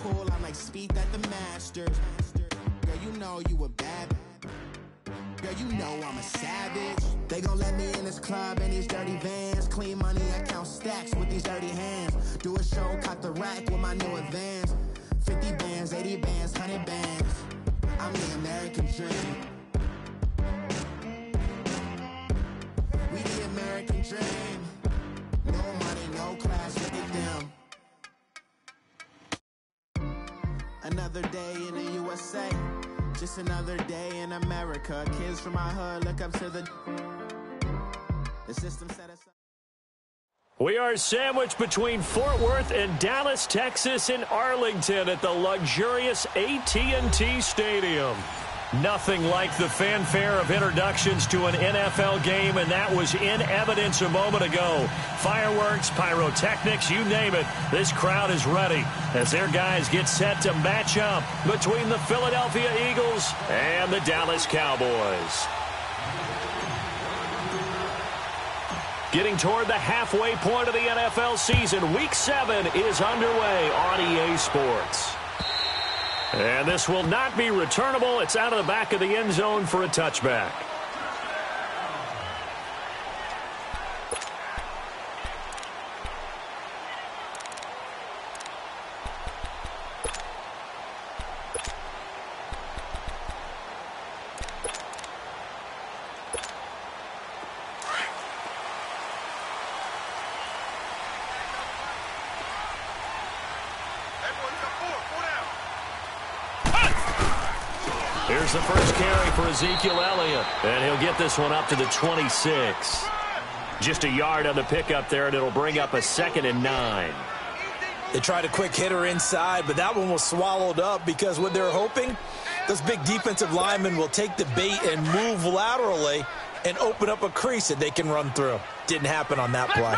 pool, I'm like Speed at the Masters. Girl, you know you a bad. Girl, you know I'm a savage. They gon' let me in this club in these dirty vans. Clean money, I count stacks with these dirty hands. Do a show, caught the rack with my new advance. 50 bands, 80 bands, 100 bands. I'm the American dream. We the American dream. No money, no class, look at them. Another day in the USA. Just another day in America. Kids from my hood look up to the system set us up. We are sandwiched between Fort Worth and Dallas, Texas, in Arlington at the luxurious AT&T Stadium. Nothing like the fanfare of introductions to an NFL game, and that was in evidence a moment ago. Fireworks, pyrotechnics, you name it. This crowd is ready as their guys get set to match up between the Philadelphia Eagles and the Dallas Cowboys. Getting toward the halfway point of the NFL season, Week 7 is underway on EA Sports. And this will not be returnable. It's out of the back of the end zone for a touchback. Here's the first carry for Ezekiel Elliott, and he'll get this one up to the 26. Just a yard on the pickup there, and it'll bring up a 2nd and 9. They tried a quick hitter inside, but that one was swallowed up because what they're hoping, those big defensive linemen will take the bait and move laterally and open up a crease that they can run through. Didn't happen on that play.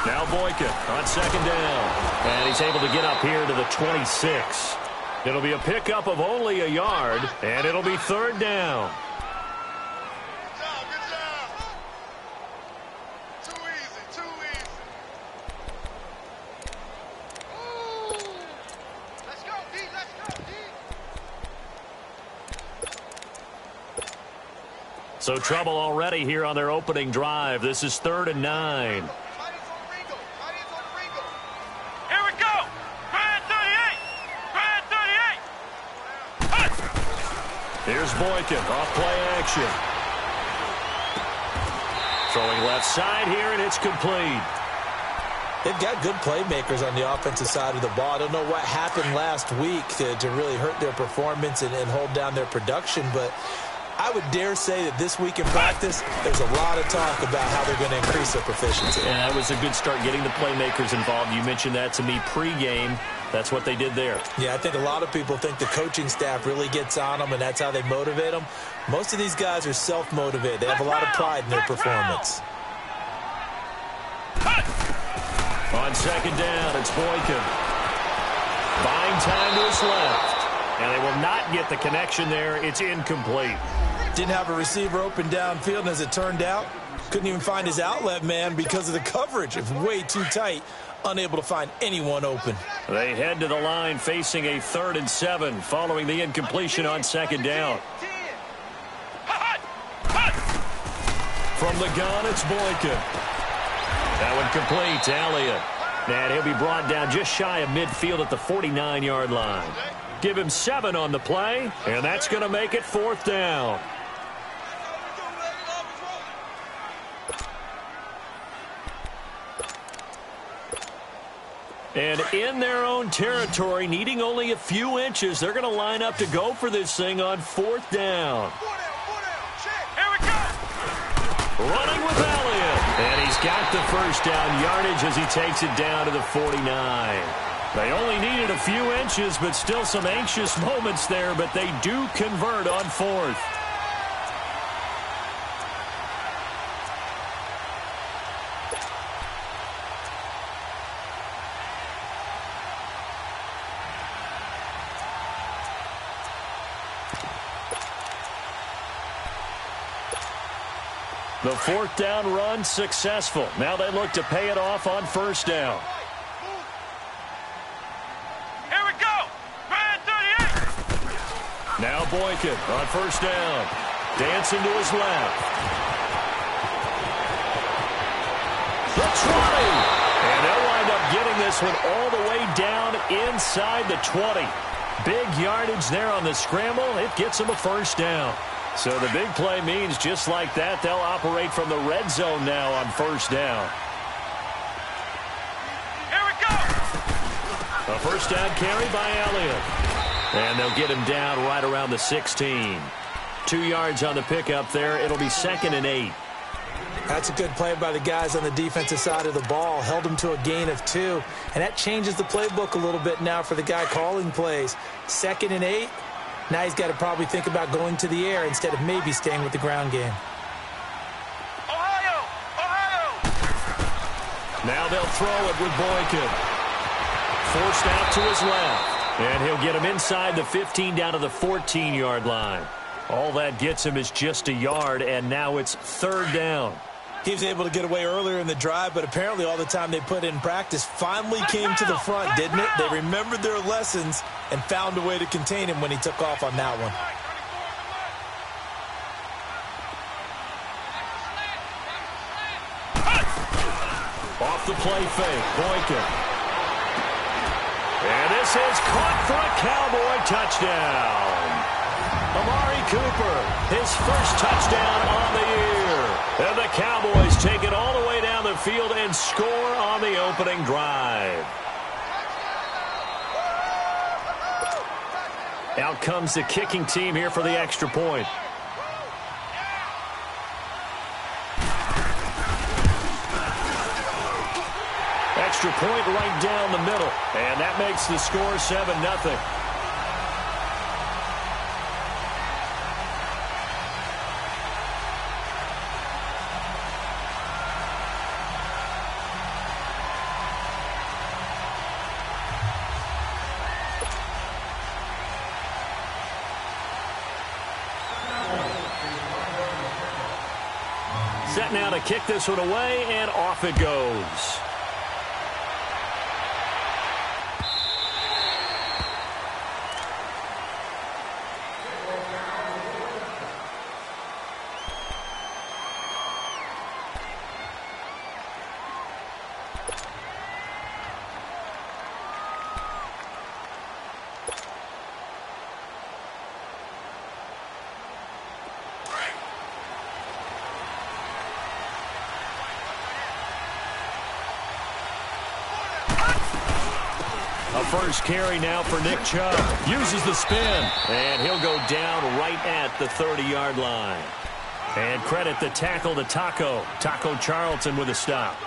Now Boykin on 2nd down. And he's able to get up here to the 26. It'll be a pickup of only a yard, and it'll be 3rd down. Good job. Too easy. Ooh. Let's go, D. So trouble already here on their opening drive. This is 3rd and 9. Here's Boykin, off play action. Throwing left side here, and it's complete. They've got good playmakers on the offensive side of the ball. I don't know what happened last week to really hurt their performance and hold down their production, but I would dare say that this week in practice, there's a lot of talk about how they're going to increase their proficiency. And that was a good start getting the playmakers involved. You mentioned that to me pregame. That's what they did there. Yeah, I think a lot of people think the coaching staff really gets on them, and that's how they motivate them. Most of these guys are self-motivated. They have a lot of pride in their performance. On 2nd down, it's Boykin. Buying time to his left. And they will not get the connection there. It's incomplete. Didn't have a receiver open downfield, and as it turned out, couldn't even find his outlet man because of the coverage. It's way too tight. Unable to find anyone open. They head to the line facing a 3rd and 7 following the incompletion on 2nd down. From the gun, it's Boykin. That one complete to Elliott. And he'll be brought down just shy of midfield at the 49-yard line. Give him 7 on the play, and that's going to make it 4th down. And in their own territory, needing only a few inches, they're going to line up to go for this thing on 4th down. Here we go. Running with Elliott. And he's got the first down yardage as he takes it down to the 49. They only needed a few inches, but still some anxious moments there, but they do convert on 4th. The fourth down run successful. Now they look to pay it off on first down. Here we go. Man 38. Now Boykin on first down. Dancing to his left. The 20. And they'll wind up getting this one all the way down inside the 20. Big yardage there on the scramble. It gets them a first down. So the big play means just like that, they'll operate from the red zone now on first down. Here we go. A first down carry by Elliott. And they'll get him down right around the 16. 2 yards on the pickup there. It'll be 2nd and 8. That's a good play by the guys on the defensive side of the ball. Held him to a gain of 2. And that changes the playbook a little bit now for the guy calling plays. 2nd and 8. Now he's got to probably think about going to the air instead of maybe staying with the ground game. Ohio. Now they'll throw it with Boykin. Forced out to his left. And he'll get him inside the 15 down to the 14-yard line. All that gets him is just a yard, and now it's 3rd down. He was able to get away earlier in the drive, but apparently all the time they put in practice finally came to the front, didn't it? They remembered their lessons and found a way to contain him when he took off on that one. Off the play fake, Boykin. And this is caught for a Cowboy touchdown. Amari Cooper, his first touchdown on the year. And the Cowboys take it all the way down the field and score on the opening drive. Out comes the kicking team here for the extra point. Extra point right down the middle. And that makes the score 7-0. Set now to kick this one away, and off it goes. First carry now for Nick Chubb. Uses the spin, and he'll go down right at the 30-yard line. And credit the tackle to Taco Charlton with a stop.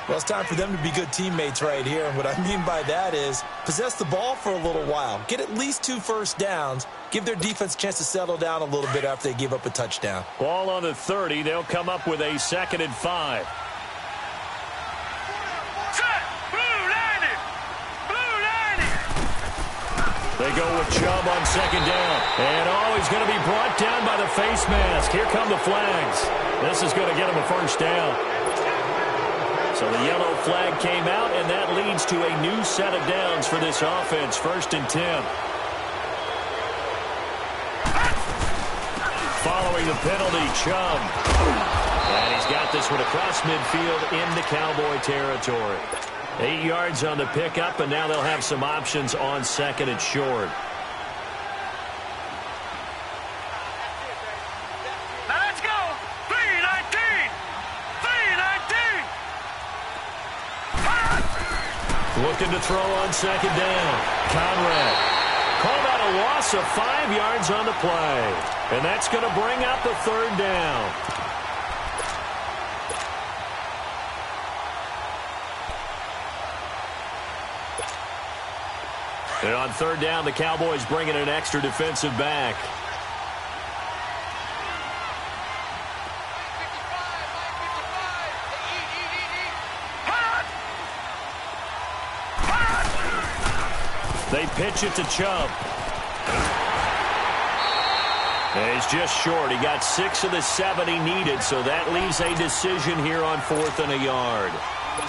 Well, it's time for them to be good teammates right here. And what I mean by that is possess the ball for a little while. Get at least 2 first downs. Give their defense a chance to settle down a little bit after they give up a touchdown. Ball on the 30. They'll come up with a 2nd and 5. They go with Chubb on 2nd down. And he's going to be brought down by the face mask. Here come the flags. This is going to get him a first down. So the yellow flag came out, and that leads to a new set of downs for this offense. 1st and 10. Following the penalty, Chubb. And he's got this one across midfield into Cowboy territory. 8 yards on the pickup, and now they'll have some options on 2nd and short. Now let's go. 3-19. 3-19. Looking to throw on 2nd down. Conrad. Called out a loss of 5 yards on the play. And that's going to bring up the 3rd down. And on 3rd down, the Cowboys bring in an extra defensive back. They pitch it to Chubb. He's just short. He got 6 of the 7 he needed, so that leaves a decision here on 4th and a yard.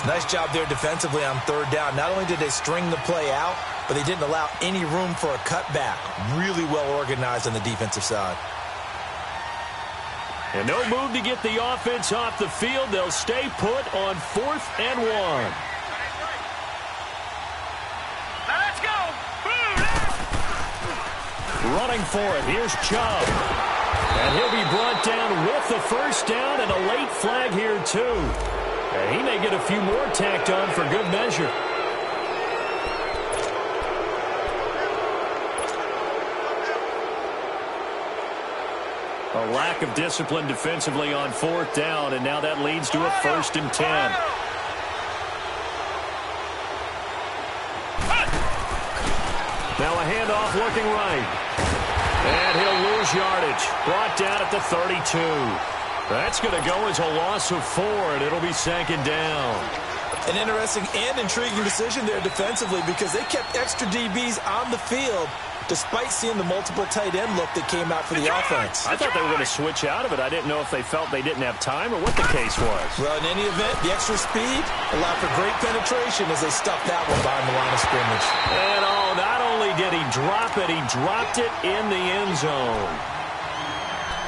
Nice job there defensively on 3rd down. Not only did they string the play out, but they didn't allow any room for a cutback. Really well organized on the defensive side. And no move to get the offense off the field. They'll stay put on 4th and 1. Now let's go. Running for it. Here's Chubb. And he'll be brought down with the first down and a late flag here, too. And he may get a few more tacked on for good measure. A lack of discipline defensively on 4th down, and now that leads to a 1st and 10. Now a handoff looking right. And he'll lose yardage. Brought down at the 32. That's going to go as a loss of 4, and it'll be 2nd down. An interesting and intriguing decision there defensively because they kept extra DBs on the field despite seeing the multiple tight end look that came out for the offense. I thought they were going to switch out of it. I didn't know if they felt they didn't have time or what the case was. Well, in any event, the extra speed allowed for great penetration as they stuffed that one behind the line of scrimmage. And not only did he drop it, he dropped it in the end zone.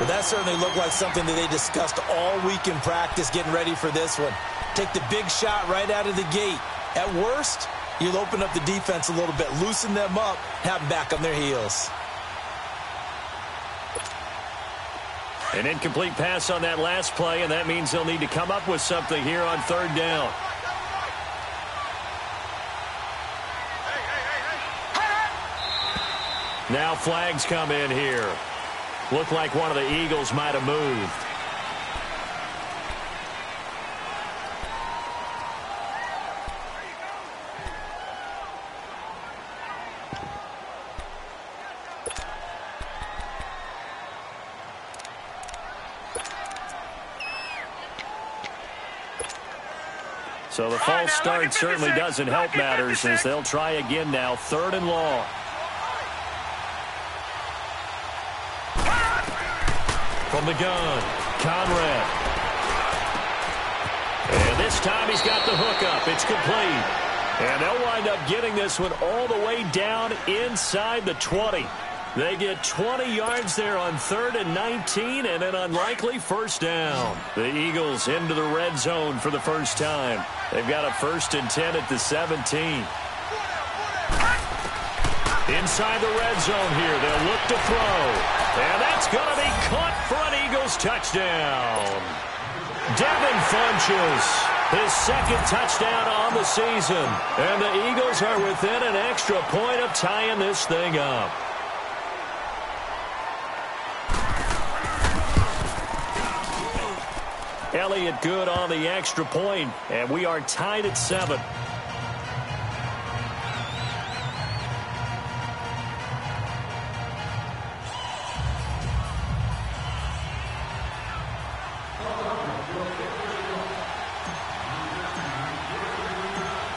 Well, that certainly looked like something that they discussed all week in practice getting ready for this one. Take the big shot right out of the gate. At worst, you'll open up the defense a little bit, loosen them up, have them back on their heels. An incomplete pass on that last play, and that means they'll need to come up with something here on 3rd down. Now flags come in here. Looked like one of the Eagles might have moved. So the false start certainly doesn't help matters as they'll try again now. 3rd and long. From the gun, Conrad. And this time he's got the hook up. It's complete. And they'll wind up getting this one all the way down inside the 20. They get 20 yards there on 3rd and 19 and an unlikely 1st down. The Eagles into the red zone for the first time. They've got a 1st and 10 at the 17. Inside the red zone here, they'll look to throw. And that's going to be caught for an Eagles touchdown. Devin Funchess, his 2nd touchdown on the season. And the Eagles are within an extra point of tying this thing up. Elliott good on the extra point, and we are tied at 7.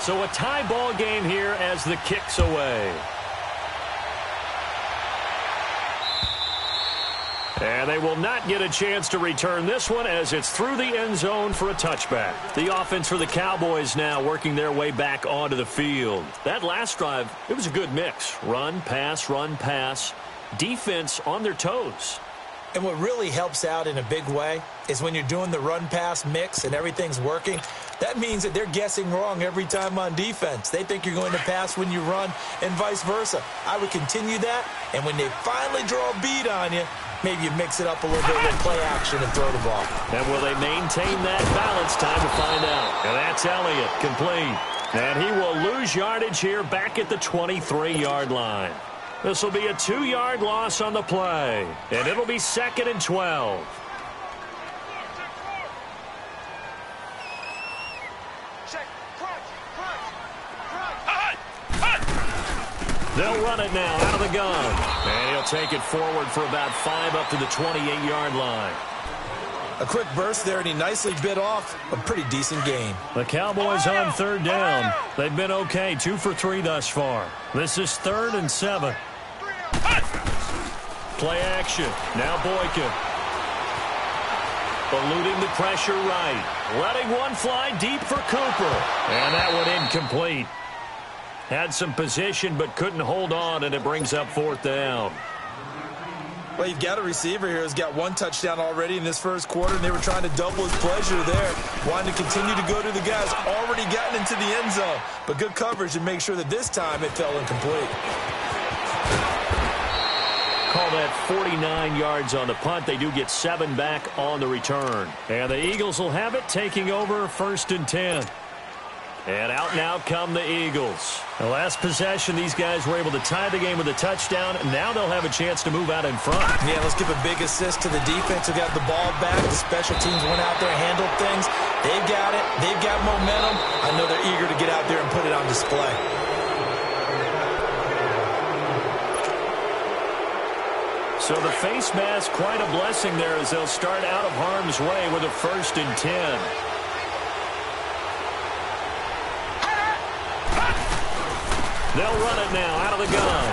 So a tie ball game here as the kick's away. And they will not get a chance to return this one as it's through the end zone for a touchback. The offense for the Cowboys now working their way back onto the field. That last drive, it was a good mix. Run, pass, defense on their toes. And what really helps out in a big way is when you're doing the run-pass mix and everything's working, that means that they're guessing wrong every time on defense. They think you're going to pass when you run and vice versa. I would continue that, and when they finally draw a bead on you, maybe you mix it up a little bit with play action and throw the ball. And will they maintain that balance? Time to find out. And that's Elliott, complete. And he will lose yardage here back at the 23-yard line. This will be a 2-yard loss on the play. And it'll be 2nd and 12. They'll run it now out of the gun. And he'll take it forward for about 5 up to the 28-yard line. A quick burst there, and he nicely bit off a pretty decent gain. The Cowboys on 3rd down. They've been okay, 2 for 3 thus far. This is 3rd and 7. Play action. Now Boykin. Eluding the pressure right. Letting one fly deep for Cooper. And that one incomplete. Had some position but couldn't hold on, and it brings up 4th down. Well, you've got a receiver here who's got 1 touchdown already in this first quarter, and they were trying to double his pleasure there. Wanting to continue to go to the guys already gotten into the end zone. But good coverage to make sure that this time it fell incomplete. Call that 49 yards on the punt. They do get 7 back on the return. And the Eagles will have it, taking over 1st and 10. And out now come the Eagles. The last possession, these guys were able to tie the game with a touchdown. Now they'll have a chance to move out in front. Yeah, let's give a big assist to the defense who got the ball back. The special teams went out there, handled things. They've got it. They've got momentum. I know they're eager to get out there and put it on display. So the face mask, quite a blessing there as they'll start out of harm's way with a 1st and 10. They'll run it now out of the gun.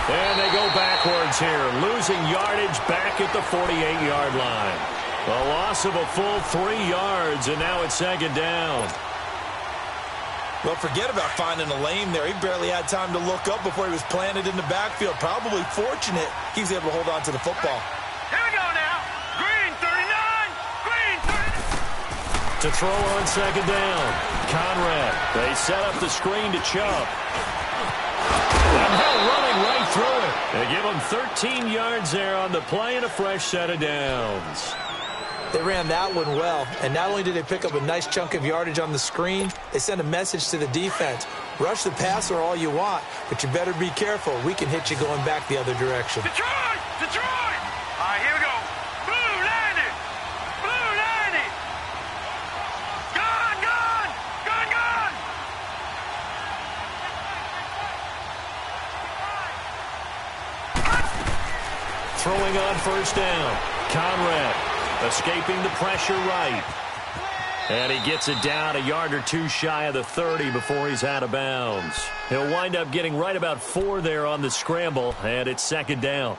And they go backwards here, losing yardage back at the 48-yard line. A loss of a full 3 yards, and now it's 2nd down. Well, forget about finding a lane there. He barely had time to look up before he was planted in the backfield. Probably fortunate he was able to hold on to the football. Here we go now. Green 39. Green 39. To throw on 2nd down. Conrad. They set up the screen to Chubb. And now running right through it. They give him 13 yards there on the play and a fresh set of downs. They ran that one well, and not only did they pick up a nice chunk of yardage on the screen, they sent a message to the defense. Rush the passer all you want, but you better be careful. We can hit you going back the other direction. Detroit! Detroit! All right, here we go. Blue 90! Blue 90! Gun! Gun! Gun! Gun! Throwing on 1st down. Conrad. Escaping the pressure right. And he gets it down a yard or 2 shy of the 30 before he's out of bounds. He'll wind up getting right about 4 there on the scramble, and it's 2nd down.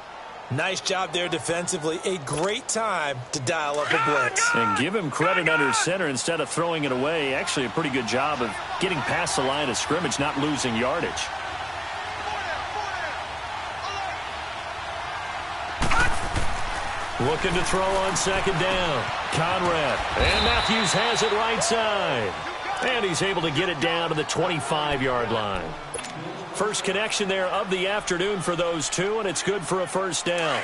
Nice job there defensively. A great time to dial up a blitz. And give him credit under center instead of throwing it away. Actually a pretty good job of getting past the line of scrimmage, not losing yardage. Looking to throw on 2nd down. Conrad. And Matthews has it right side. And he's able to get it down to the 25-yard line. First connection there of the afternoon for those two, and it's good for a 1st down.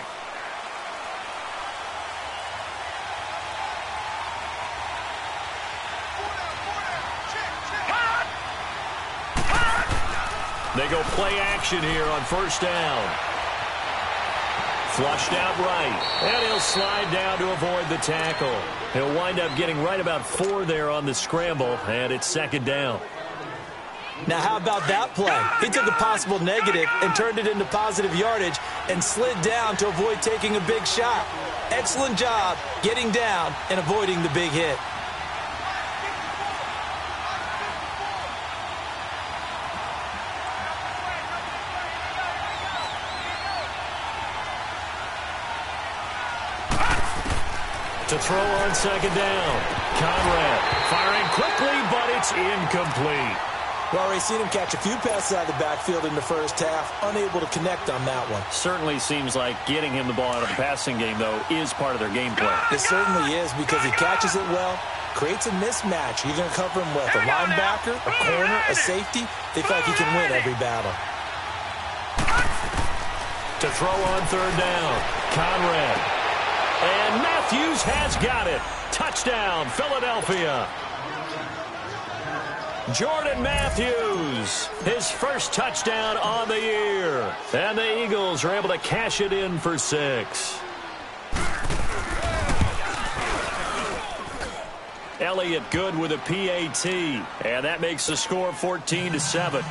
They go play action here on 1st down. Flushed out right, and he'll slide down to avoid the tackle. He'll wind up getting right about 4 there on the scramble, and it's 2nd down. Now, how about that play? He took a possible negative and turned it into positive yardage and slid down to avoid taking a big shot. Excellent job getting down and avoiding the big hit. To throw on 2nd down. Conrad firing quickly, but it's incomplete. Well, we've seen him catch a few passes out of the backfield in the first half, unable to connect on that one. Certainly seems like getting him the ball out of the passing game, though, is part of their game plan. It certainly is because he catches it well, creates a mismatch. You're going to cover him with a linebacker, a corner, a safety. They feel like he can win every battle. To throw on 3rd down. Conrad. And Matthews has got it. Touchdown, Philadelphia. Jordan Matthews, his first touchdown on the year. And the Eagles are able to cash it in for 6. Elliott good with a PAT. And that makes the score 14-7.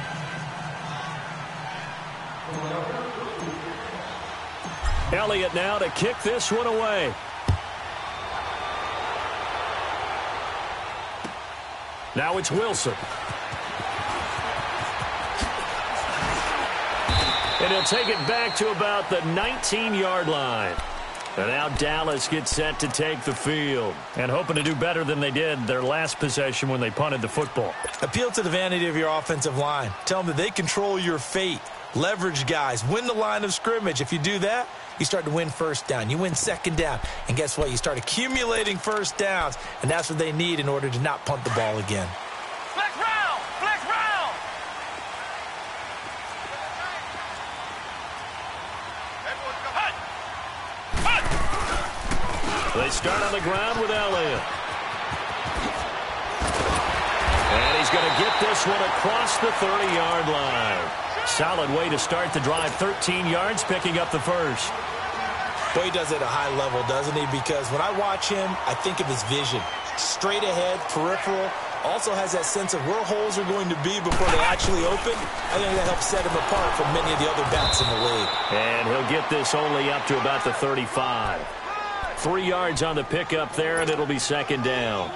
Elliott now to kick this one away. Now it's Wilson. And And he'll take it back to about the 19-yard line. And now Dallas gets set to take the field. And hoping to do better than they did their last possession when they punted the football. Appeal to the vanity of your offensive line. Tell them that they control your fate. Leverage guys. Win the line of scrimmage. If you do that, you start to win first down. You win second down. And guess what? You start accumulating first downs. And that's what they need in order to not punt the ball again. Flex round! Flex round! Hut! Hut! They start on the ground with Elliott. And he's going to get this one across the 30-yard line. Solid way to start the drive. 13 yards, picking up the first. Boy, he does it at a high level, doesn't he? Because when I watch him, I think of his vision. Straight ahead, peripheral. Also has that sense of where holes are going to be before they actually open. I think that helps set him apart from many of the other backs in the league. And he'll get this only up to about the 35. 3 yards on the pickup there, and it'll be second down.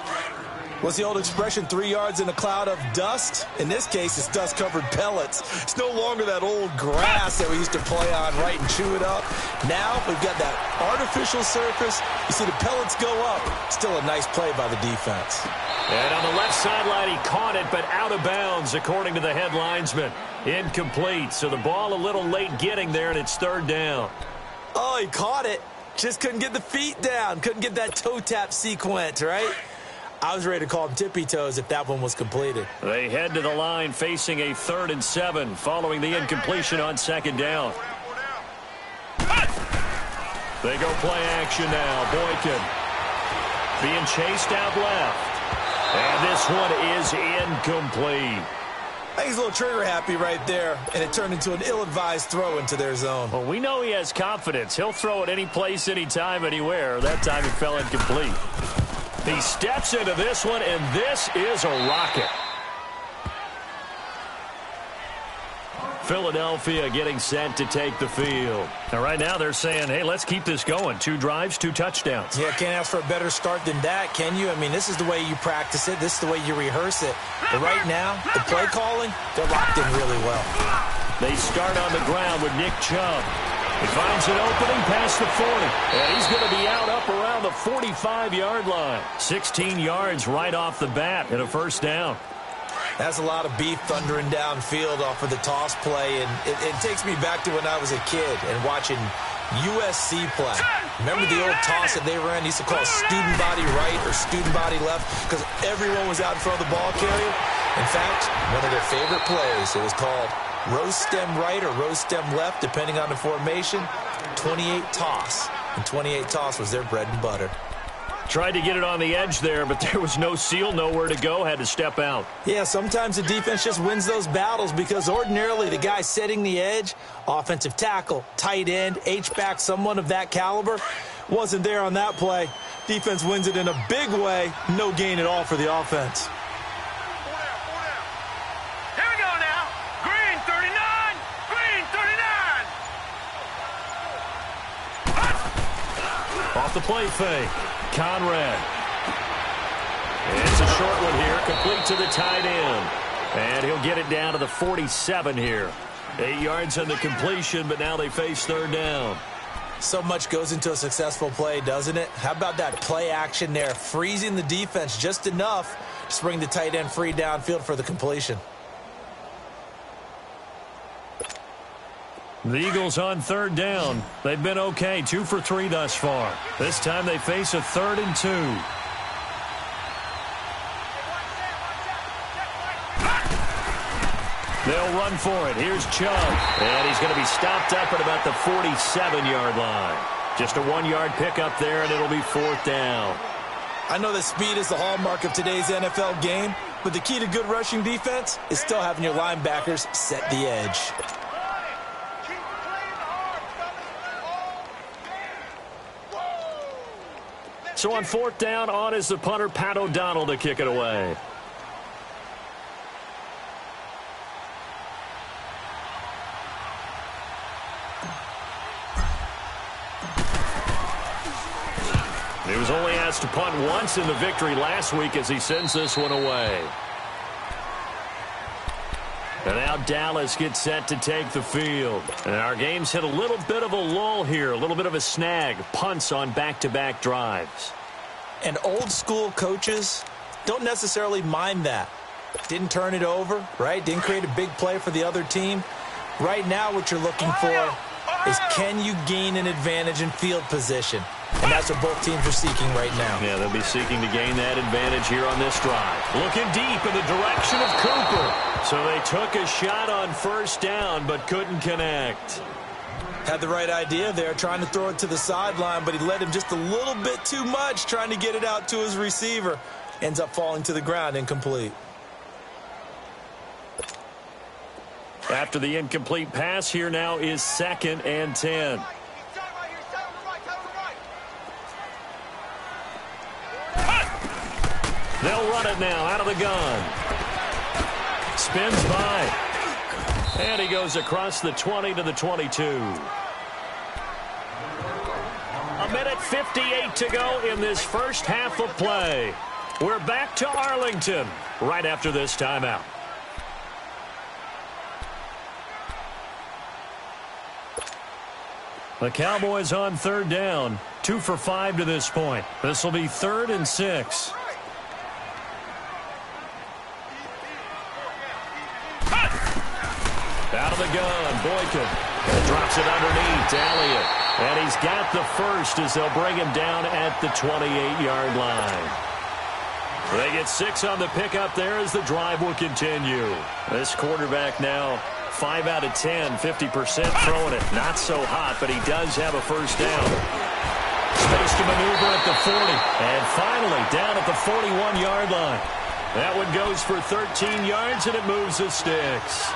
What's the old expression, 3 yards in a cloud of dust? In this case, it's dust-covered pellets. It's no longer that old grass that we used to play on, right, and chew it up. Now we've got that artificial surface. You see the pellets go up. Still a nice play by the defense. And on the left sideline, he caught it, but out of bounds, according to the head linesman. Incomplete, so the ball a little late getting there, and it's third down. Oh, he caught it. Just couldn't get the feet down. Couldn't get that toe tap sequence, right? I was ready to call him tippy toes if that one was completed. They head to the line facing a 3rd and 7 following the incompletion on second down. They go play action now. Boykin being chased out left. And this one is incomplete. I think he's a little trigger happy right there, and it turned into an ill-advised throw into their zone. Well, we know he has confidence. He'll throw it any place, anytime, anywhere. That time it fell incomplete. He steps into this one, and this is a rocket. Philadelphia getting set to take the field. Now, right now they're saying, hey, let's keep this going. 2 drives, 2 touchdowns. Yeah, can't ask for a better start than that, can you? I mean, this is the way you practice it. This is the way you rehearse it. But right now, the play calling, they're locked in really well. They start on the ground with Nick Chubb. He finds an opening past the 40. And he's going to be out up around the 45-yard line. 16 yards right off the bat and a first down. That's a lot of beef thundering downfield off of the toss play. And it takes me back to when I was a kid and watching USC play. Remember the old toss that they ran? They used to call student body right or student body left because everyone was out in front of the ball carrier. In fact, one of their favorite plays, it was called rose stem right or rose stem left, depending on the formation. 28 toss. And 28 toss was their bread and butter. Tried to get it on the edge there, but there was no seal, nowhere to go, had to step out. Yeah, sometimes the defense just wins those battles because ordinarily the guy setting the edge, offensive tackle, tight end, H-back, someone of that caliber, wasn't there on that play. Defense wins it in a big way, no gain at all for the offense. Here we go now. Green 39. Green 39. Off the play fake. Conrad. It's a short one here, complete to the tight end. And he'll get it down to the 47 here. 8 yards on the completion, but now they face third down. So much goes into a successful play, doesn't it? How about that play action there, freezing the defense just enough to bring the tight end free downfield for the completion. The Eagles on third down. They've been okay, 2 for 3 thus far. This time they face a 3rd and 2. They'll run for it. Here's Chubb. And he's going to be stopped up at about the 47-yard line. Just a 1-yard pickup there, and it'll be 4th down. I know that speed is the hallmark of today's NFL game, but the key to good rushing defense is still having your linebackers set the edge. So on 4th down, on is the punter, Pat O'Donnell, to kick it away. He was only asked to punt once in the victory last week as he sends this one away. And now Dallas gets set to take the field. And our game's hit a little bit of a lull here, a little bit of a snag. Punts on back-to-back drives. And old-school coaches don't necessarily mind that. Didn't turn it over, right? Didn't create a big play for the other team. Right now what you're looking for is, can you gain an advantage in field position? And that's what both teams are seeking right now. Yeah, they'll be seeking to gain that advantage here on this drive. Looking deep in the direction of Cooper. So they took a shot on first down but couldn't connect. Had the right idea there, trying to throw it to the sideline, but he led him just a little bit too much, trying to get it out to his receiver. Ends up falling to the ground, incomplete. After the incomplete pass, here now is 2nd and 10. They'll run it now out of the gun. Spins by. And he goes across the 20 to the 22. A minute 58 to go in this first half of play. We're back to Arlington right after this timeout. The Cowboys on 3rd down. 2 for 5 to this point. This will be 3rd and 6. Out of the gun, Boykin. Drops it underneath to Elliott. And he's got the first as they'll bring him down at the 28-yard line. They get 6 on the pickup there as the drive will continue. This quarterback now 5 out of 10, 50% throwing it. Not so hot, but he does have a first down. Space to maneuver at the 40. And finally down at the 41-yard line. That one goes for 13 yards, and it moves the sticks.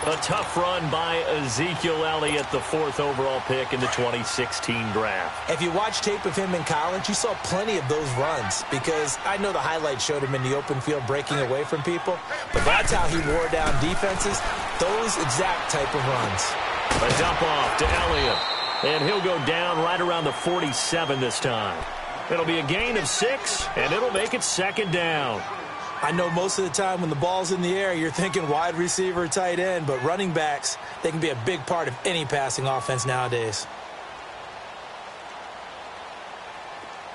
A tough run by Ezekiel Elliott, the 4th overall pick in the 2016 draft. If you watch tape of him in college, you saw plenty of those runs, because I know the highlights showed him in the open field breaking away from people, but that's how he wore down defenses, those exact type of runs. A dump off to Elliott, and he'll go down right around the 47 this time. It'll be a gain of 6, and it'll make it 2nd down. I know most of the time when the ball's in the air, you're thinking wide receiver, tight end, but running backs, they can be a big part of any passing offense nowadays.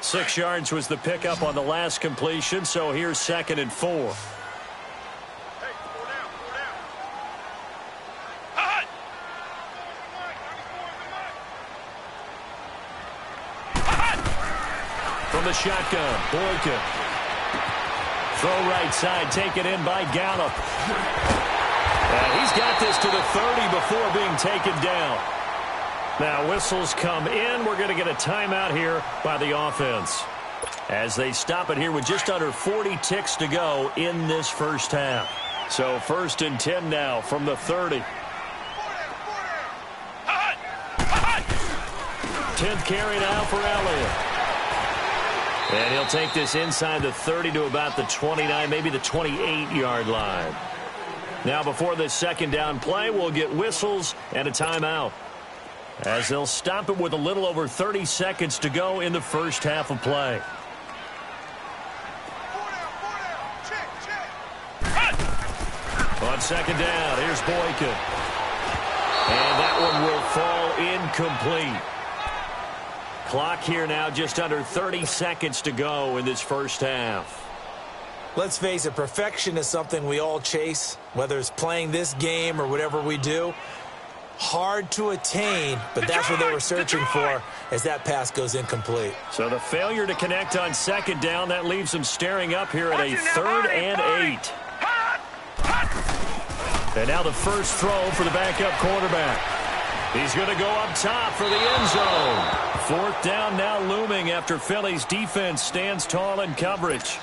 6 yards was the pickup on the last completion, so here's 2nd and 4. From the shotgun, Boykin. Throw right side, taken in by Gallup. And he's got this to the 30 before being taken down. Now whistles come in. We're going to get a timeout here by the offense, as they stop it here with just under 40 ticks to go in this first half. So 1st and 10 now from the 30. 10th carry now for Elliott. And he'll take this inside the 30 to about the 29, maybe the 28-yard line. Now before this 2nd down play, we'll get whistles and a timeout, as they'll stop it with a little over 30 seconds to go in the first half of play. On 2nd down, here's Boykin. And that one will fall incomplete. Clock here now just under 30 seconds to go in this first half. Let's face it, perfection is something we all chase, whether it's playing this game or whatever we do. Hard to attain, but that's what they were searching for as that pass goes incomplete. So the failure to connect on 2nd down, that leaves them staring up here at a 3rd and 8. And now the first throw for the backup quarterback. He's going to go up top for the end zone. 4th down now looming after Philly's defense stands tall in coverage.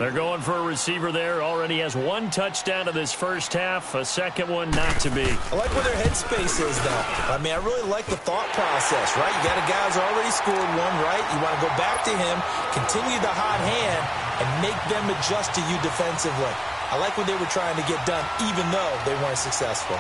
They're going for a receiver there. Already has 1 touchdown in this first half. A 2nd one not to be. I like where their headspace is, though. I mean, I really like the thought process, right? You got a guy who's already scored one, right? You want to go back to him, continue the hot hand, and make them adjust to you defensively. I like what they were trying to get done, even though they weren't successful.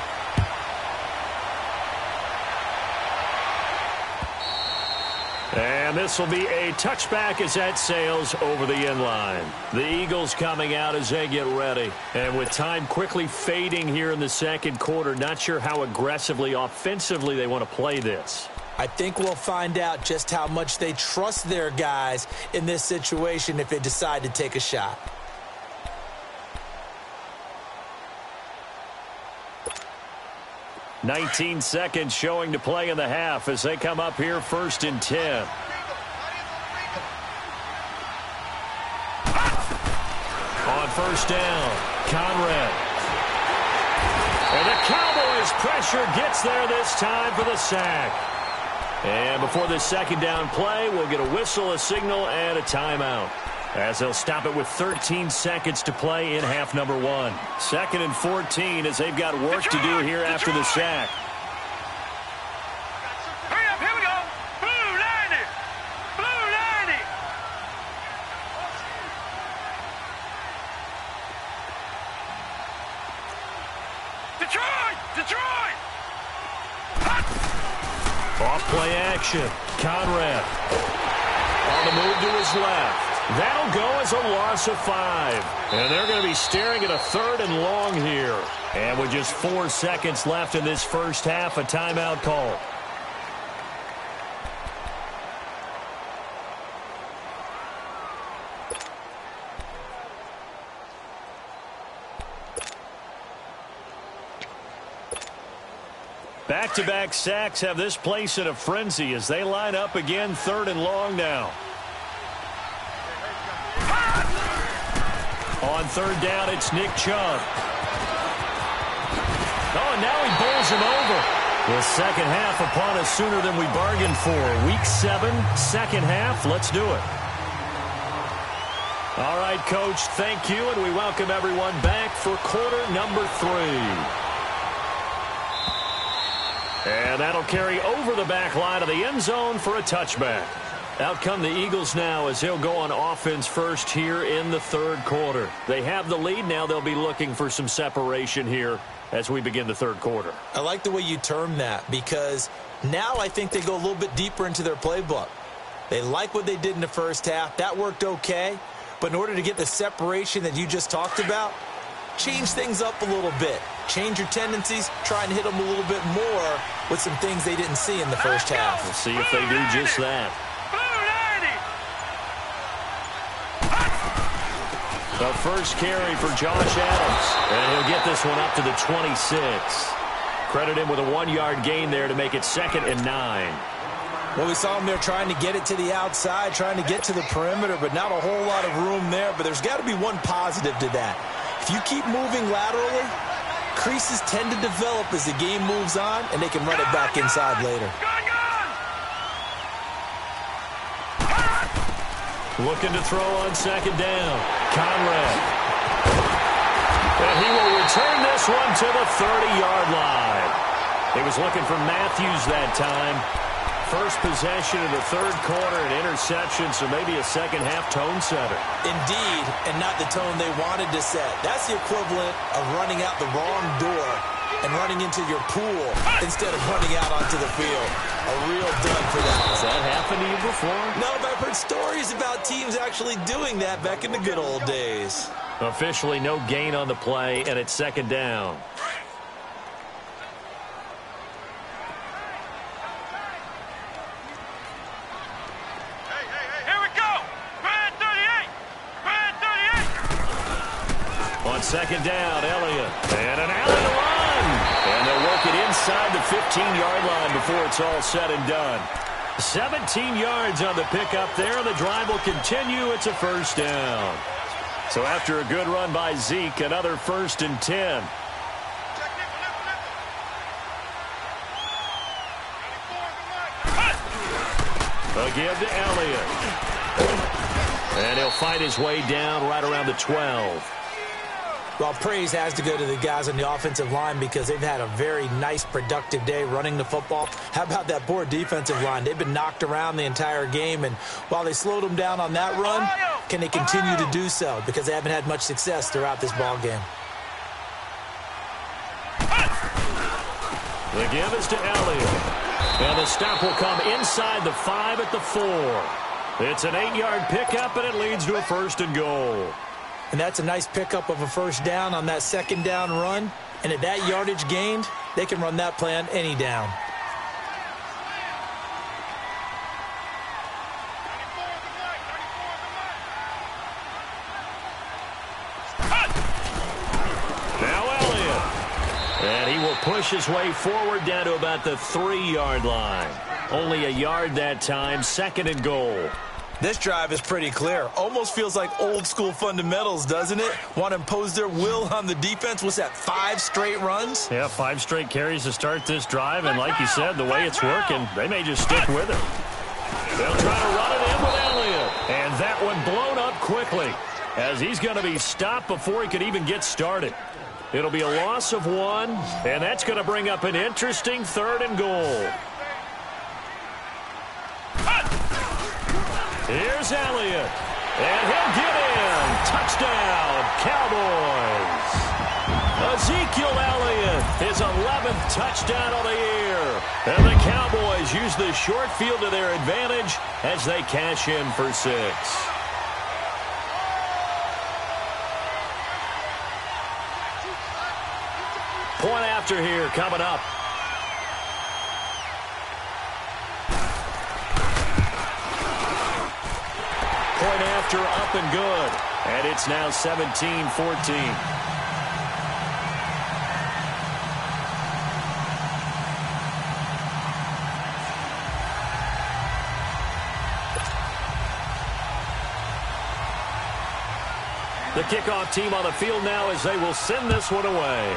And this will be a touchback as that sails over the end line. The Eagles coming out as they get ready. And with time quickly fading here in the second quarter, not sure how aggressively, offensively they want to play this. I think we'll find out just how much they trust their guys in this situation if they decide to take a shot. "19 seconds showing to play in the half as they come up here 1st and 10. On 1st down, Conrad. And the Cowboys pressure gets there this time for the sack. And before this 2nd down play, we'll get a whistle, a signal, and a timeout, as they'll stop it with 13 seconds to play in half number 1. 2nd and 14 as they've got work to do here after the sack. Hurry up, here we go. Blue 90. Blue 90. Detroit! Detroit! Off play action. Conrad on the move to his left. That'll go as a loss of 5. And they're going to be staring at a 3rd and long here. And with just 4 seconds left in this first half, a timeout call. Back-to-back sacks have this place in a frenzy as they line up again 3rd and long now. On 3rd down, it's Nick Chubb. Oh, and now he bowls him over. The second half upon us sooner than we bargained for. Week 7, second half. Let's do it. All right, Coach, thank you, and we welcome everyone back for quarter number 3. And that'll carry over the back line of the end zone for a touchback. Out come the Eagles now as they'll go on offense first here in the 3rd quarter. They have the lead. Now they'll be looking for some separation here as we begin the 3rd quarter. I like the way you term that because now I think they go a little bit deeper into their playbook. They like what they did in the first half. That worked okay. But in order to get the separation that you just talked about, change things up a little bit. Change your tendencies. Try and hit them a little bit more with some things they didn't see in the first half. We'll see if they do just that. The first carry for Josh Adams. And he'll get this one up to the 26. Credit him with a 1-yard gain there to make it 2nd and 9. Well, we saw him there trying to get it to the outside, trying to get to the perimeter, but not a whole lot of room there. But there's got to be one positive to that. If you keep moving laterally, creases tend to develop as the game moves on, and they can run it back inside later. Looking to throw on 2nd down. Conrad. And he will return this one to the 30-yard line. He was looking for Matthews that time. First possession of the 3rd quarter, an interception, so maybe a second-half tone setter. Indeed, and not the tone they wanted to set. That's the equivalent of running out the wrong door and running into your pool instead of running out onto the field. A real dud for them. Has that happened to you before? No, but I've heard stories about teams actually doing that back in the good old days. Officially no gain on the play, and it's 2nd down. Here we go. Brad 38. Brad 38. On 2nd down, Elliott. And an alley run. And they'll work it inside the 15-yard line before it's all said and done. 17 yards on the pickup there. The drive will continue. It's a 1st down. So after a good run by Zeke, another 1st and 10. A give to Elliott. And he'll fight his way down right around the 12. Well, praise has to go to the guys on the offensive line because they've had a very nice, productive day running the football. How about that poor defensive line? They've been knocked around the entire game, and while they slowed them down on that run, can they continue to do so? Because they haven't had much success throughout this ball game. The give is to Elliott. And the stop will come inside the 5 at the 4. It's an 8-yard pickup, and it leads to a 1st and goal. And that's a nice pickup of a first down on that second down run. And at that yardage gained, they can run that play on any down. And he will push his way forward down to about the 3-yard line. Only a yard that time, 2nd and goal. This drive is pretty clear. Almost feels like old school fundamentals, doesn't it? Want to impose their will on the defense. What's that, 5 straight runs? Yeah, 5 straight carries to start this drive. And like you said, the way it's working, they may just stick with it. They'll try to run it in with Elliott. And that one blown up quickly, as he's going to be stopped before he could even get started. It'll be a loss of 1, and that's going to bring up an interesting 3rd and goal. Here's Elliott, and he'll get in. Touchdown, Cowboys. Ezekiel Elliott, his 11th touchdown of the year. And the Cowboys use the short field to their advantage as they cash in for 6. Point after here coming up. Point after up and good. And it's now 17-14. The kickoff team on the field now as they will send this one away.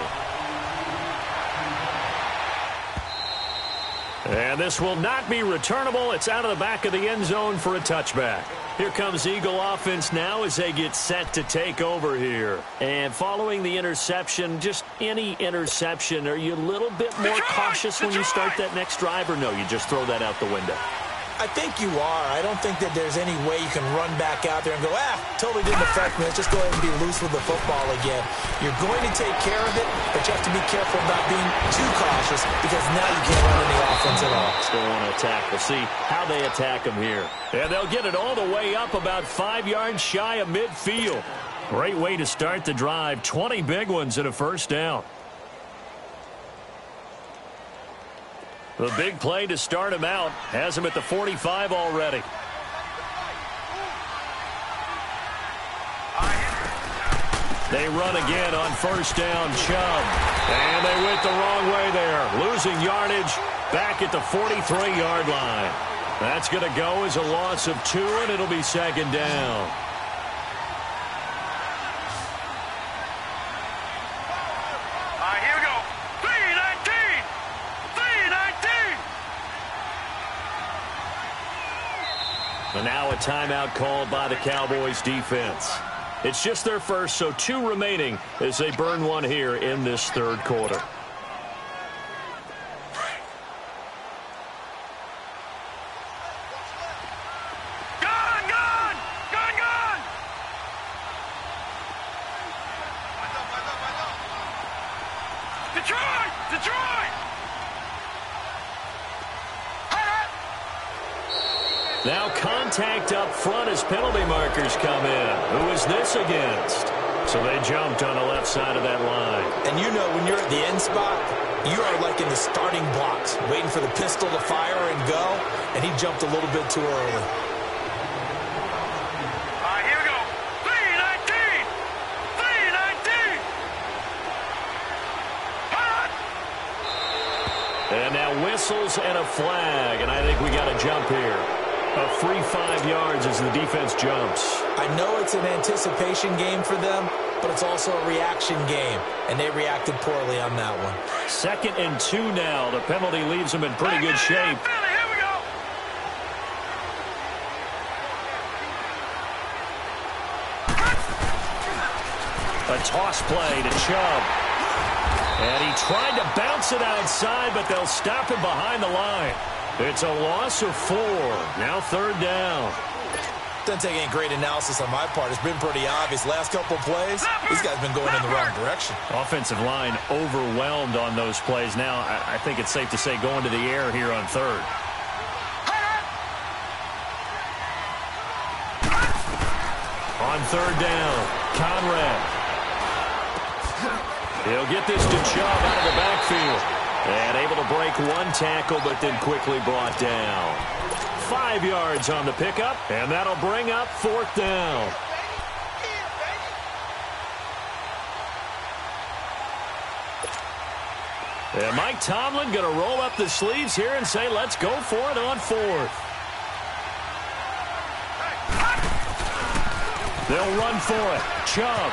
And this will not be returnable. It's out of the back of the end zone for a touchback. Here comes Eagle offense now as they get set to take over here. And following the interception, just any interception, are you a little bit more cautious when you start that next drive, or no, you just throw that out the window? I think you are. I don't think that there's any way you can run back out there and go, totally didn't affect me. Let's just go ahead and be loose with the football again. You're going to take care of it, but you have to be careful about being too cautious because now you can't run any offense at all. Still want to attack. We'll see how they attack them here. And they'll get it all the way up about 5 yards shy of midfield. Great way to start the drive. 20 big ones and a first down. The big play to start him out has him at the 45 already. They run again on first down, Chubb. And they went the wrong way there. Losing yardage back at the 43-yard line. That's going to go as a loss of 2, and it'll be 2nd down. Here we go. 3-19. 3-19. And now a timeout called by the Cowboys defense. It's just their first, so 2 remaining as they burn one here in this third quarter. Now contact up front as penalty markers come in. Who is this against? So they jumped on the left side of that line. And you know when you're at the end spot, you are like in the starting blocks, waiting for the pistol to fire and go, and he jumped a little bit too early. Here we go. 3-19. 3-19. And now whistles and a flag, and I think we got a jump here. A free 5 yards as the defense jumps. I know it's an anticipation game for them, but it's also a reaction game, and they reacted poorly on that one. 2nd and 2 now. The penalty leaves them in pretty good shape. Here we go. A toss play to Chubb. And he tried to bounce it outside, but they'll stop him behind the line. It's a loss of 4. Now 3rd down. Doesn't take any great analysis on my part. It's been pretty obvious. Last couple of plays, these guys have been going in the wrong direction. Offensive line overwhelmed on those plays. Now, I think it's safe to say going to the air here on third. On third down, Conrad. He'll get this to Chubb out of the backfield. And able to break one tackle, but then quickly brought down. 5 yards on the pickup, and that'll bring up fourth down. And Mike Tomlin going to roll up the sleeves here and say, let's go for it on fourth. They'll run for it. Chubb.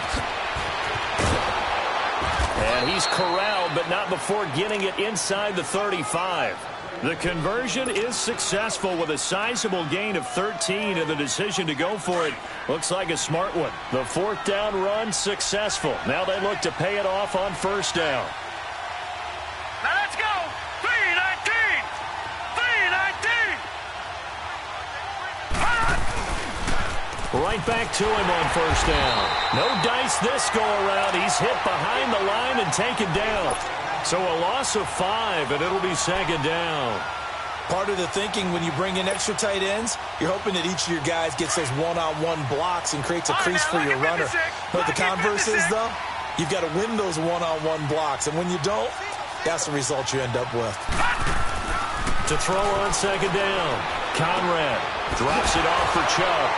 And he's corralled, but not before getting it inside the 35. The conversion is successful with a sizable gain of 13, and the decision to go for it looks like a smart one. The fourth down run successful. Now they look to pay it off on first down. Now let's go. 3-19. 3-19. Right back to him on first down. No dice this go around. He's hit behind the line and taken down. So a loss of 5, and it'll be second down. Part of the thinking when you bring in extra tight ends, you're hoping that each of your guys gets those one-on-one blocks and creates a crease for your runner. But the converse is, though, you've got to win those one-on-one blocks. And when you don't, that's the result you end up with. To throw on second down, Conrad drops it off for Chubb.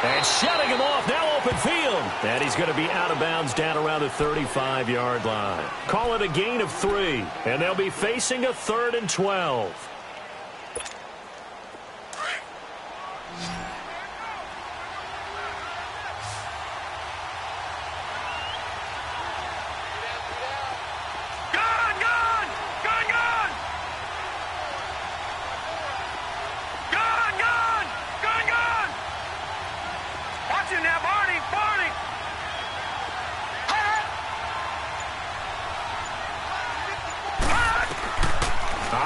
And shutting him off, now open field. And he's going to be out of bounds down around the 35-yard line. Call it a gain of 3, and they'll be facing a 3rd and 12.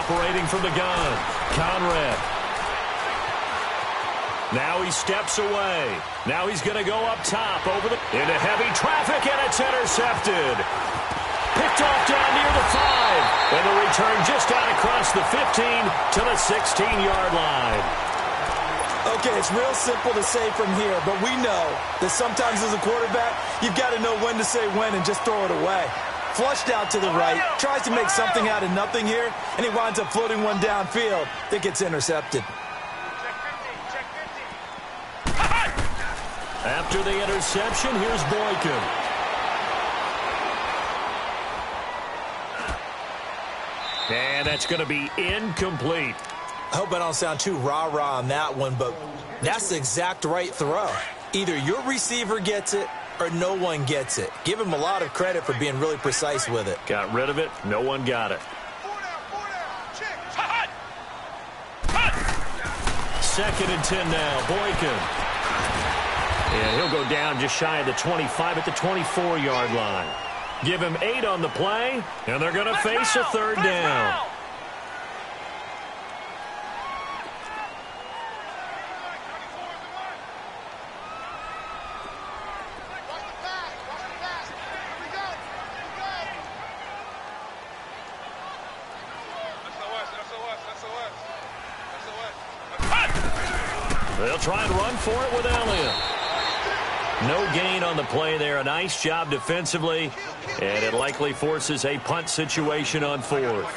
Operating from the gun, Conrad. Now he steps away. Now he's going to go up top into heavy traffic, and it's intercepted. Picked off down near the 5. And the return just out across the 15 to the 16-yard line. Okay, it's real simple to say from here, but we know that sometimes as a quarterback, you've got to know when to say when and just throw it away. Flushed out to the right, tries to make something out of nothing here, and he winds up floating one downfield that gets intercepted. After the interception, here's Boykin. And that's going to be incomplete. I hope I don't sound too rah-rah on that one, but that's the exact right throw. Either your receiver gets it or no one gets it. Give him a lot of credit for being really precise with it. Got rid of it. No one got it. 2nd and 10 now. Boykin. And he'll go down just shy of the 25 at the 24-yard line. Give him 8 on the play, and they're going to face a 3rd down. They'll try and run for it with Elliott. No gain on the play there. A nice job defensively, and it likely forces a punt situation on 4th.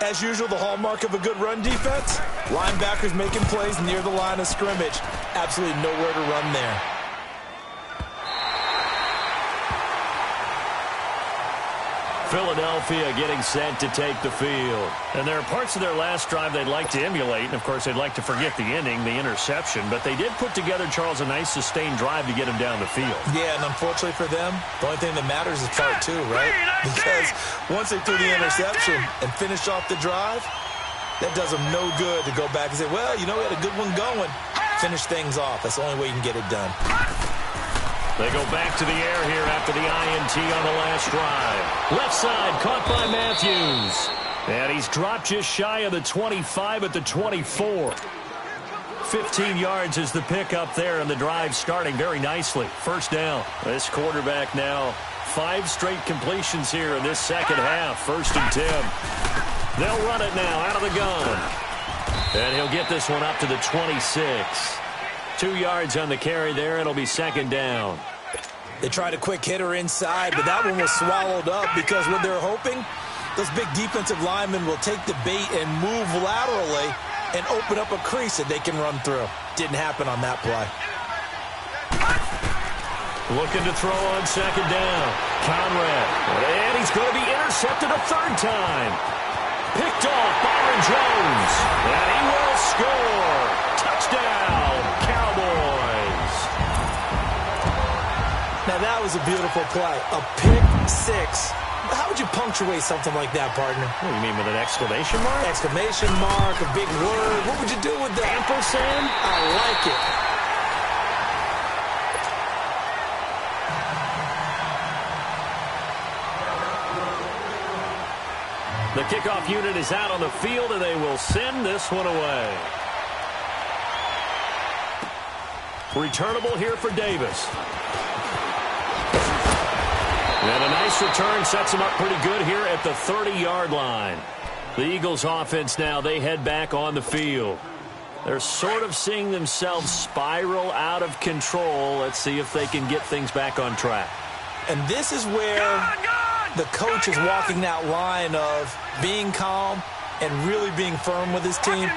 As usual, the hallmark of a good run defense, linebackers making plays near the line of scrimmage. Absolutely nowhere to run there. Philadelphia getting set to take the field. And there are parts of their last drive they'd like to emulate. And, of course, they'd like to forget the ending, the interception. But they did put together, Charles, a nice sustained drive to get him down the field. Yeah, and unfortunately for them, the only thing that matters is part 2, right? Because once they threw the interception and finished off the drive, that does them no good to go back and say, well, you know, we had a good one going. Finish things off. That's the only way you can get it done. They go back to the air here after the INT on the last drive. Left side caught by Matthews. And he's dropped just shy of the 25 at the 24. 15 yards is the pickup there, and the drive starting very nicely. First down. This quarterback now 5 straight completions here in this second half. 1st and 10. They'll run it now out of the gun. And he'll get this one up to the 26. 2 yards on the carry there. It'll be 2nd down. They tried a quick hitter inside, but that one was swallowed up because what they're hoping, those big defensive linemen will take the bait and move laterally and open up a crease that they can run through. Didn't happen on that play. Looking to throw on 2nd down. Conrad. And he's going to be intercepted a 3rd time. Picked off Byron Jones. And he will score. Touchdown, Cowboys. Now that was a beautiful play. A pick 6. How would you punctuate something like that, partner? What do you mean, with an exclamation mark? Exclamation mark, a big word. What would you do with that? Ampersand? I like it. The kickoff unit is out on the field, and they will send this one away. Returnable here for Davis. And a nice return sets him up pretty good here at the 30-yard line. The Eagles offense now, they head back on the field. They're sort of seeing themselves spiral out of control. Let's see if they can get things back on track. And this is where the coach is walking that line of being calm and really being firm with his team.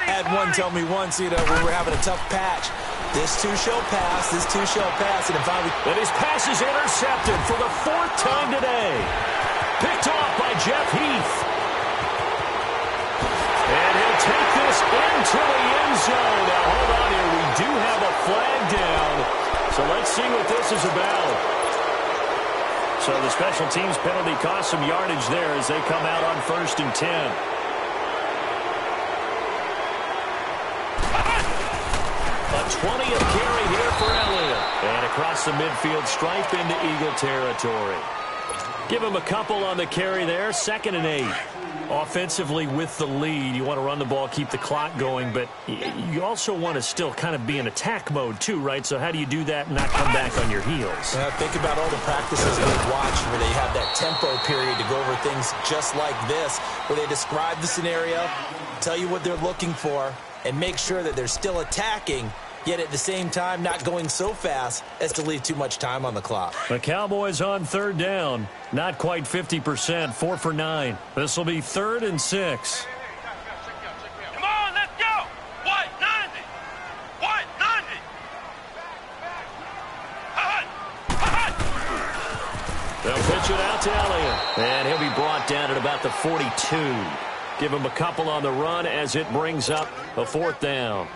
Had one tell me once, when we're having a tough patch, this too shall pass, this too shall pass. And finally, and his pass is intercepted for the 4th time today. Picked off by Jeff Heath. And he'll take this into the end zone. Now, hold on here. We do have a flag down. So let's see what this is about. So the special teams penalty cost some yardage there as they come out on 1st and 10. A 20th carry here for Elliott. And across the midfield stripe into Eagle territory. Give him a couple on the carry there. 2nd and 8. Offensively with the lead, you want to run the ball, keep the clock going, but you also want to still kind of be in attack mode too, right? So how do you do that and not come back on your heels? Think about all the practices we've watched where they have that tempo period to go over things just like this, where they describe the scenario, tell you what they're looking for, and make sure that they're still attacking, yet at the same time not going so fast as to leave too much time on the clock. The Cowboys on 3rd down. Not quite 50%, 4 for 9. This will be 3rd and 6. Come on, let's go. White 90. White 90. They'll pitch it out to Elliott. And he'll be brought down at about the 42. Give him a couple on the run as it brings up a 4th down.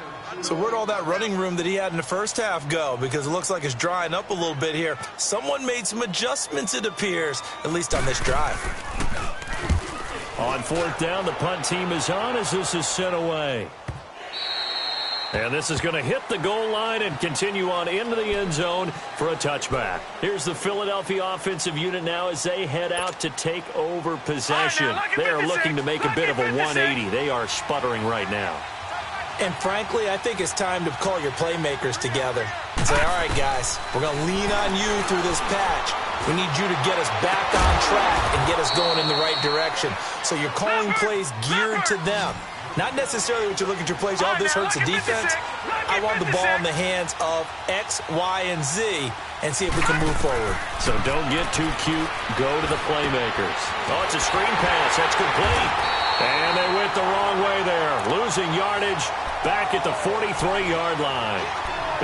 So where'd all that running room that he had in the first half go? Because it looks like it's drying up a little bit here. Someone made some adjustments, it appears, at least on this drive. On 4th down, the punt team is on as this is sent away. And this is going to hit the goal line and continue on into the end zone for a touchback. Here's the Philadelphia offensive unit now as they head out to take over possession. They are looking to make a bit of a 180. They are sputtering right now. And frankly, I think it's time to call your playmakers together and say, all right, guys, we're going to lean on you through this patch. We need you to get us back on track and get us going in the right direction. So you're calling plays geared to them. Not necessarily what you look at your plays, oh, this hurts the defense. I want the ball in the hands of X, Y, and Z and see if we can move forward. So don't get too cute. Go to the playmakers. Oh, it's a screen pass. That's complete. And they went the wrong way there. Losing yardage back at the 43-yard line.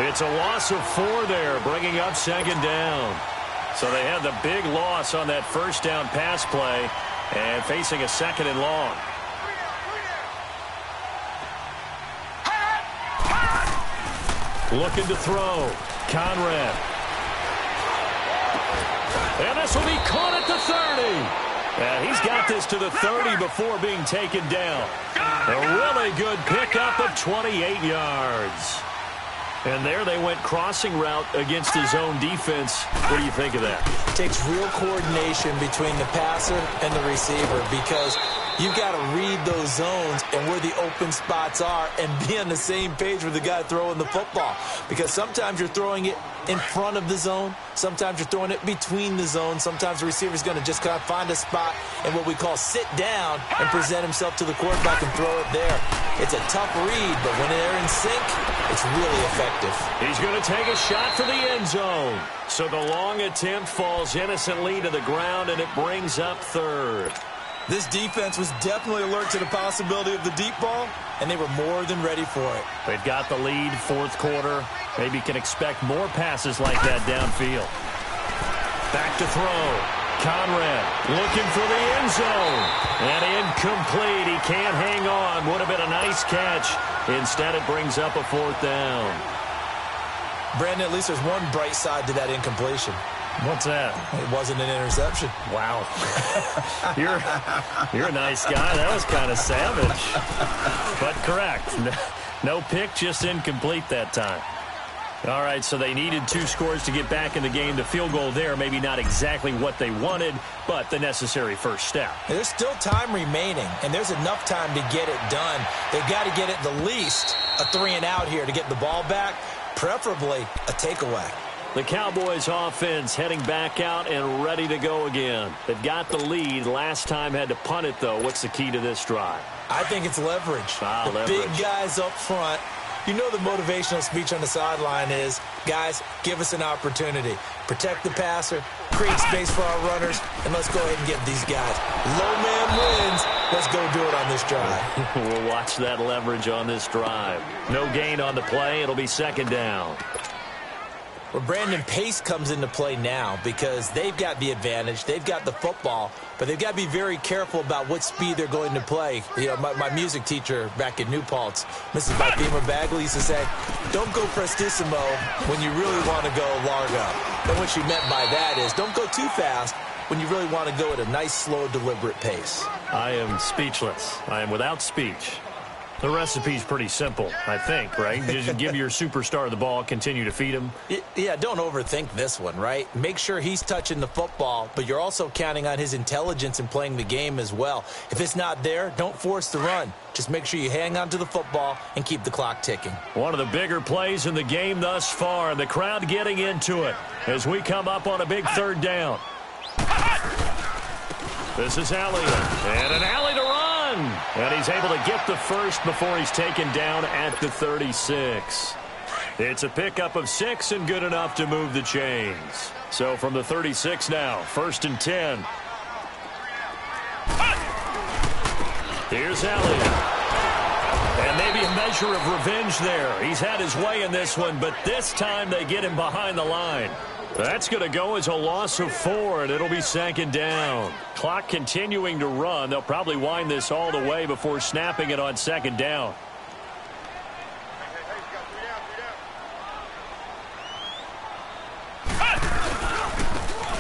It's a loss of 4 there, bringing up 2nd down. So they had the big loss on that 1st down pass play and facing a 2nd and long. Looking to throw. Conrad. And this will be caught at the 30. And he's got this to the 30 before being taken down. A really good pickup of 28 yards. And there they went crossing route against his own defense. What do you think of that? It takes real coordination between the passer and the receiver because You've got to read those zones and where the open spots are and be on the same page with the guy throwing the football. Because sometimes you're throwing it in front of the zone. Sometimes you're throwing it between the zones. Sometimes the receiver's going to just kind of find a spot and what we call sit down and present himself to the quarterback and throw it there. It's a tough read, but when they're in sync, it's really effective. He's going to take a shot for the end zone. So the long attempt falls innocently to the ground, and it brings up third. This defense was definitely alert to the possibility of the deep ball, and they were more than ready for it. They've got the lead, fourth quarter. Maybe can expect more passes like that downfield. Back to throw. Conrad looking for the end zone. And incomplete. He can't hang on. Would have been a nice catch. Instead, it brings up a fourth down. Brandon, at least there's one bright side to that incompletion. What's that? It wasn't an interception. Wow. You're a nice guy. That was kind of savage. But correct. No pick, just incomplete that time. All right, so they needed 2 scores to get back in the game. The field goal there, maybe not exactly what they wanted, but the necessary first step. There's still time remaining, and there's enough time to get it done. They've got to get at the least a 3-and-out here to get the ball back, preferably a takeaway. The Cowboys offense heading back out and ready to go again. They've got the lead. Last time had to punt it, though. What's the key to this drive? I think it's leverage. Leverage. Big guys up front. You know the motivational speech on the sideline is, guys, give us an opportunity. Protect the passer, create space for our runners, and let's go ahead and get these guys. Low man wins. Let's go do it on this drive. We'll watch that leverage on this drive. No gain on the play. It'll be second down. Well, Brandon, pace comes into play now because they've got the advantage. They've got the football, but they've got to be very careful about what speed they're going to play. You know, my music teacher back in New Paltz, Mrs. Bifema Bagley, used to say, don't go prestissimo when you really want to go largo. And what she meant by that is don't go too fast when you really want to go at a nice, slow, deliberate pace. I am speechless. I am without speech. The recipe's pretty simple, I think, right? Just give your superstar the ball, continue to feed him. Yeah, don't overthink this one, right? Make sure he's touching the football, but you're also counting on his intelligence in playing the game as well. If it's not there, don't force the run. Just make sure you hang on to the football and keep the clock ticking. One of the bigger plays in the game thus far, and the crowd getting into it as we come up on a big third down. This is Elliott, and an alley to run. And he's able to get the first before he's taken down at the 36. It's a pickup of 6 and good enough to move the chains. So from the 36 now, 1st and 10. Here's Elliott. And maybe a measure of revenge there. He's had his way in this one, but this time they get him behind the line. That's going to go as a loss of 4, and it'll be second down. Clock continuing to run. They'll probably wind this all the way before snapping it on second down.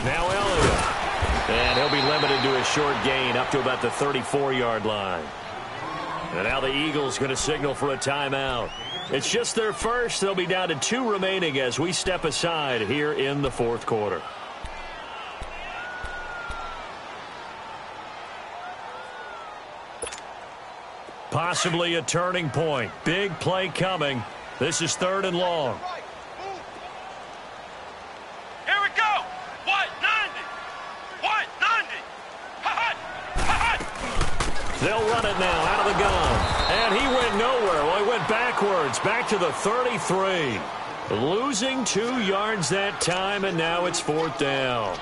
Now Elliott. And he'll be limited to a short gain up to about the 34-yard line. And now the Eagles going to signal for a timeout. It's just their first. They'll be down to 2 remaining as we step aside here in the fourth quarter. Possibly a turning point. Big play coming. This is 3rd and long. Here we go. What? 90. What? 90. They'll run it now out of the gun. And he went nowhere. Well, he went backwards. Back to the 33. Losing 2 yards that time, and now it's 4th down.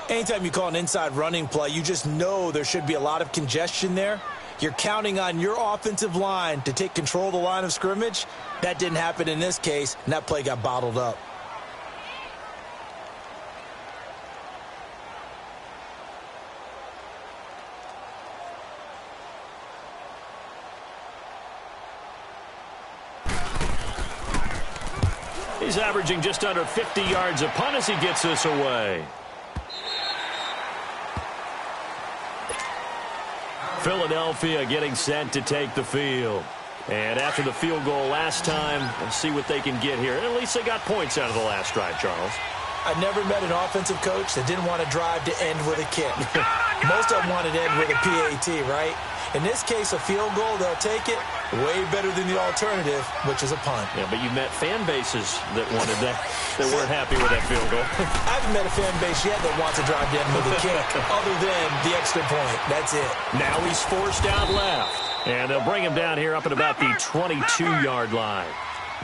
Anytime you call an inside running play, you just know there should be a lot of congestion there. You're counting on your offensive line to take control of the line of scrimmage. That didn't happen in this case, and that play got bottled up. He's averaging just under 50 yards a punt as he gets this away. Philadelphia getting set to take the field. And after the field goal last time, let's see what they can get here. At least they got points out of the last drive, Charles. I never met an offensive coach that didn't want to drive to end with a kick. Most of them wanted to end with a PAT, right? In this case, a field goal, they'll take it. Way better than the alternative, which is a punt. Yeah, but you met fan bases that wanted that, that weren't happy with that field goal. I haven't met a fan base yet that wants to drive to end with a kick, other than the extra point. That's it. Now he's forced out left. And they'll bring him down here up at about the 22-yard line.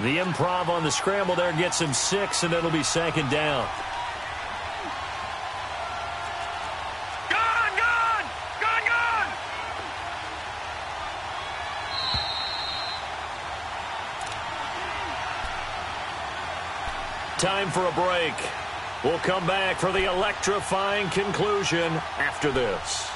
The improv on the scramble there gets him 6, and it'll be second down. Time for a break. We'll come back for the electrifying conclusion after this.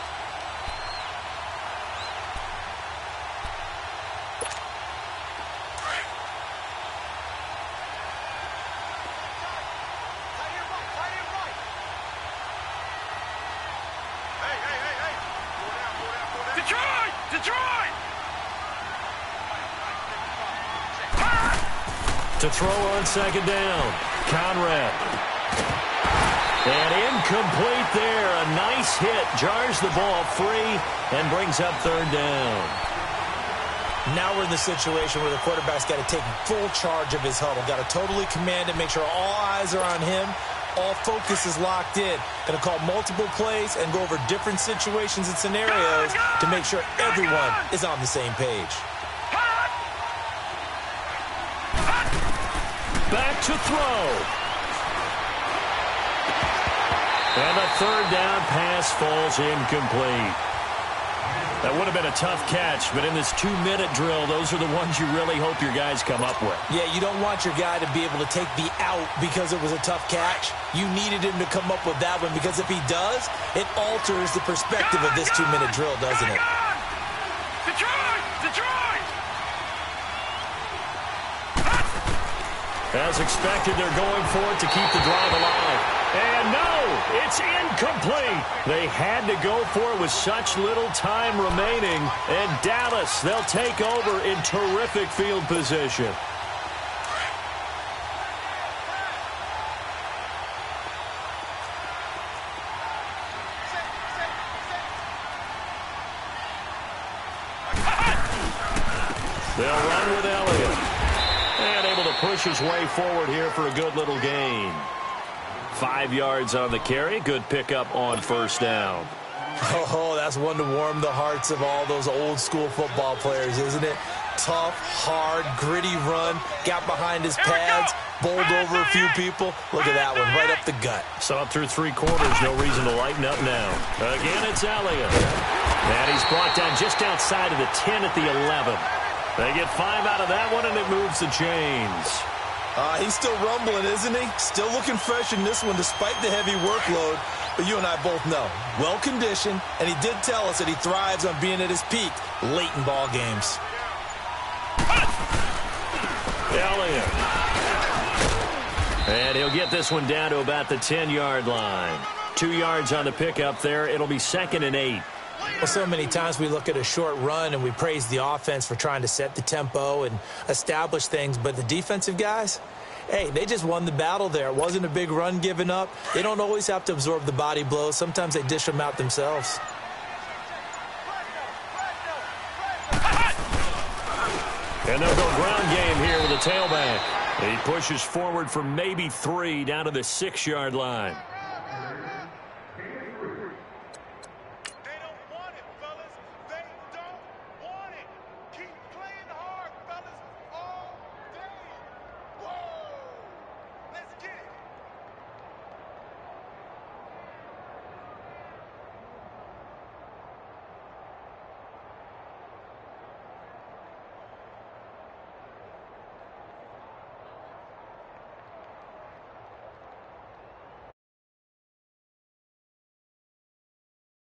To throw on second down, Conrad. And incomplete there. A nice hit. Jars the ball free and brings up third down. Now we're in the situation where the quarterback's got to take full charge of his huddle. Got to totally command it, make sure all eyes are on him. All focus is locked in. Going to call multiple plays and go over different situations and scenarios to make sure everyone is on the same page. Back to throw. And a third down pass falls incomplete. That would have been a tough catch, but in this 2-minute drill, those are the ones you really hope your guys come up with. Yeah, you don't want your guy to be able to take the out because it was a tough catch. You needed him to come up with that one, because if he does, it alters the perspective of this 2-minute drill, doesn't it? As expected, they're going for it to keep the drive alive. And no, it's incomplete. They had to go for it with such little time remaining. And Dallas, they'll take over in terrific field position. They'll run with Elliott. And able to push his way forward here for a good little gain. 5 yards on the carry. Good pickup on first down. Oh, that's one to warm the hearts of all those old school football players, isn't it? Tough, hard, gritty run. Got behind his pads, bowled over a few people. Look at that one, right up the gut. So up through 3 quarters, no reason to lighten up now. Again, it's Elliott. And he's brought down just outside of the 10 at the 11. They get 5 out of that one, and it moves the chains. He's still rumbling, isn't he? Still looking fresh in this one despite the heavy workload. But you and I both know, well-conditioned, and he did tell us that he thrives on being at his peak late in ball games. Elliott. And he'll get this one down to about the 10-yard line. 2 yards on the pickup there. It'll be 2nd and 8. Well, so many times we look at a short run and we praise the offense for trying to set the tempo and establish things, but the defensive guys, hey, they just won the battle there. It wasn't a big run given up. They don't always have to absorb the body blows. Sometimes they dish them out themselves. And they'll go ground game here with a tailback. He pushes forward for maybe 3 down to the 6-yard line.